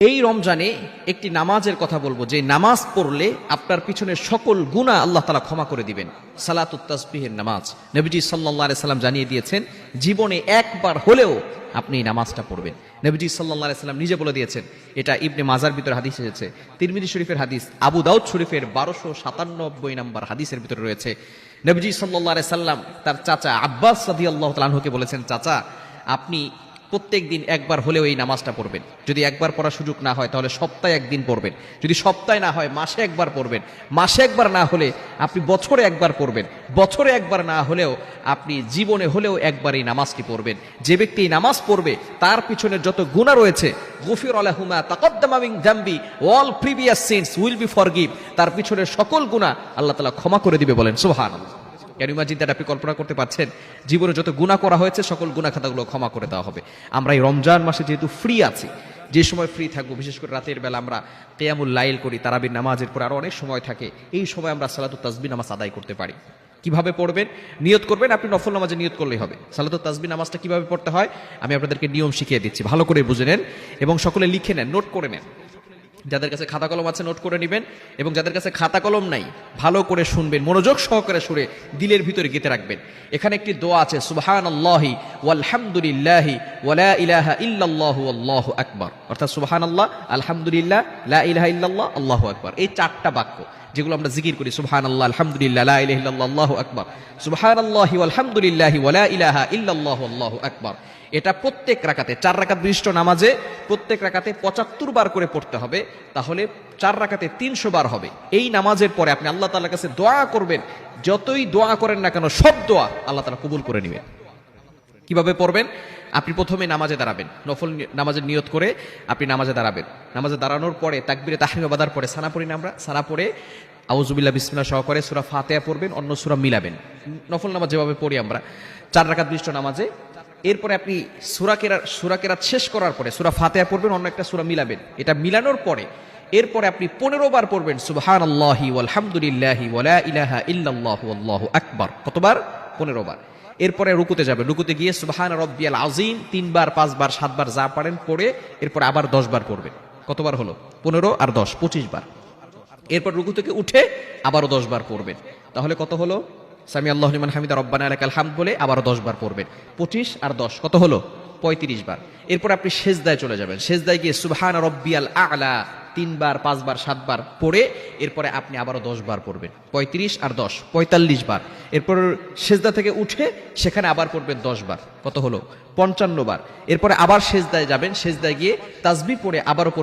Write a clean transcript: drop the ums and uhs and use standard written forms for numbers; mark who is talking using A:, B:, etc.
A: এই রমজানে একটি নামাজের কথা বলবো, যে নামাজ পড়লে আপনার পিছনের সকল গুনাহ আল্লাহ তাআলা ক্ষমা করে দিবেন। সালাতুত তাসবিহের নামাজ নবীজি সাল্লাল্লাহু আলাইহি সাল্লাম জানিয়ে দিয়েছেন, জীবনে একবার হলেও আপনি এই নামাজটা পড়বেন। নবীজি সাল্লাল্লাহু আলাইহি সাল্লাম নিজে বলে দিয়েছেন। এটা ইবনে মাজার ভিতরে হাদিস এসেছে, তিরমিজি শরীফের হাদিস, আবু দাউদ শরীফের 1297 নম্বর হাদিসের ভিতরে রয়েছে। নবীজি সাল্লাল্লাহু আলাইহি সাল্লাম তার চাচা আব্বাস রাদিয়াল্লাহু তাআলা আনহুকে বলেছেন, চাচা আপনি প্রত্যেক দিন একবার হলেও এই নামাজটা পড়বেন। যদি একবার পড়ার সুযোগ না হয় তাহলে সপ্তাহে একদিন পড়বেন, যদি সপ্তাহে না হয় মাসে একবার পড়বেন, মাসে একবার না হলে আপনি বছরে একবার পড়বেন, বছরে একবার না হলেও আপনি জীবনে হলেও একবার এই নামাজটি পড়বেন। যে ব্যক্তি এই নামাজ পড়বে তার পিছনে যত গুনাহ রয়েছে, গফির লাহুমা তাকদ্দামা মিন যামবি, all previous sins will be forgive, তার পিছনের সকল গুনাহ আল্লাহ তাআলা ক্ষমা করে দিবে। বলেন সুবহানাল্লাহ। ইমাজিন দ্যাট, আপনি কল্পনা করতে পারছেন জীবনে যত গুনাহ করা হয়েছে সকল গুনাহ খাতাগুলো ক্ষমা করে দেওয়া হবে। আমরা এই রমজান মাসে যেহেতু ফ্রি আছি, যে সময় ফ্রি থাকবো, বিশেষ করে রাতের বেলা আমরা কিয়ামুল লাইল করি, তারাবির নামাজের পর আরো অনেক সময় থাকে, এই সময় আমরা সালাতুত তাসবিহ নামাজ আদায় করতে পারি। কিভাবে পড়বেন? নিয়ত করবেন, আপনি নফল নামাজে নিয়ত করলেই হবে। সালাতুত তাসবিহ নামাজটা কিভাবে পড়তে হয় আমি আপনাদেরকে নিয়ম শিখিয়ে দিচ্ছি, ভালো করে বুঝে নেন এবং সকলে লিখে নেন, নোট করে নেন। যাদের কাছে খাতা কলম আছে নোট করে নেবেন, এবং যাদের কাছে খাতা কলম নাই ভালো করে শুনবেন, মনোযোগ সহকারে শুনে দিলের ভিতরে গেঁথে রাখবেন। এখানে একটি দোয়া আছে, সুবহানাল্লাহি ওয়ালহামদুলিল্লাহি ওয়ালা ইলাহা ইল্লাল্লাহু আল্লাহু আকবার, অর্থাৎ সুবহানাল্লাহ, আলহামদুলিল্লাহ, লা ইলাহা ইল্লাল্লাহ, আল্লাহু আকবার। এই চারটা বাক্য যেগুলো আমরা জিকির করি, সুবহানাল্লাহ, আলহামদুলিল্লাহ, লা ইলাহা ইল্লাল্লাহ, আল্লাহু আকবার, সুবহানাল্লাহি ওয়ালহামদুলিল্লাহি ওয়ালা ইলাহা ইল্লাল্লাহু আল্লাহু আকবার। এটা প্রত্যেক রাকাতে, 4 রাকাত বিশিষ্ট নামাজে প্রত্যেক রাকাতে 75 বার করে পড়তে হবে, তাহলে 4 রাকাতে 300 বার হবে। এই নামাজের পরে আপনি আল্লাহ তাআলার কাছে দোয়া করবেন, যতই দোয়া করেন না কেন সব দোয়া আল্লাহ তাআলা কবুল করে নেবেন। কিভাবে পড়বেন? আপনি প্রথমে নামাজে দাঁড়াবেন, নফল নামাজের নিয়ত করে আপনি নামাজে দাঁড়াবেন। নামাজে দাঁড়ানোর পরে তাকবীরে তাহরিমা বাঁধার পরে সানা পড়ি না আমরা, সানা পড়ে আউযুবিল্লাহ বিসমিল্লাহ সহকারে সূরা ফাতিহা পড়বেন, অন্য সূরা মিলাবেন। নফল নামাজ যেভাবে পড়ি আমরা 4 রাকাত বিশিষ্ট নামাজে, এরপরে আপনি সূরা কেরাত শেষ করার পরে সূরা ফাতিহা পড়বেন, অন্য একটা সূরা মিলাবেন। এটা মিলানোর পরে এরপরে আপনি 15 বার পড়বেন সুবহানাল্লাহি ওয়ালহামদুলিল্লাহি ওয়ালা ইলাহা ইল্লাল্লাহু আল্লাহু আকবার। কতবার? 15 বার। এরপরে রুকুতে যাবেন, রুকুতে গিয়ে সুবহান রাব্বিয়াল আযীম 3 বার, 5 বার, 7 বার যা পারেন পড়ে এরপর আবার 10 বার পড়বেন। কতবার হলো? 15 আর 10 25 বার। এরপর রুকু থেকে উঠে আবারও 10 বার পড়বেন, তাহলে কত হলো? সামি আল্লাহু লিমান হামিদা রব্বানা লাকাল হামদ বলে আবারও 10 বার পড়বেন। 25 আর 10 কত হলো? 35 বার। এরপর আপনি সেজদায় চলে যাবেন, সেজদায় গিয়ে সুবহান রাব্বিয়াল আ'লা 3 বার, 5 বার, 7 বার পড়ে এরপরে আপনি আবারও 10 বার পড়বেন। 35 আর 10 45 বার। এরপর সেজদা থেকে উঠে সেখানে আবার পড়বেন 10 বার। কত হলো? 55 বার। এরপরে আবার সেজদায় যাবেন, সেজদায় গিয়ে তাসবিহ পড়ে আবারও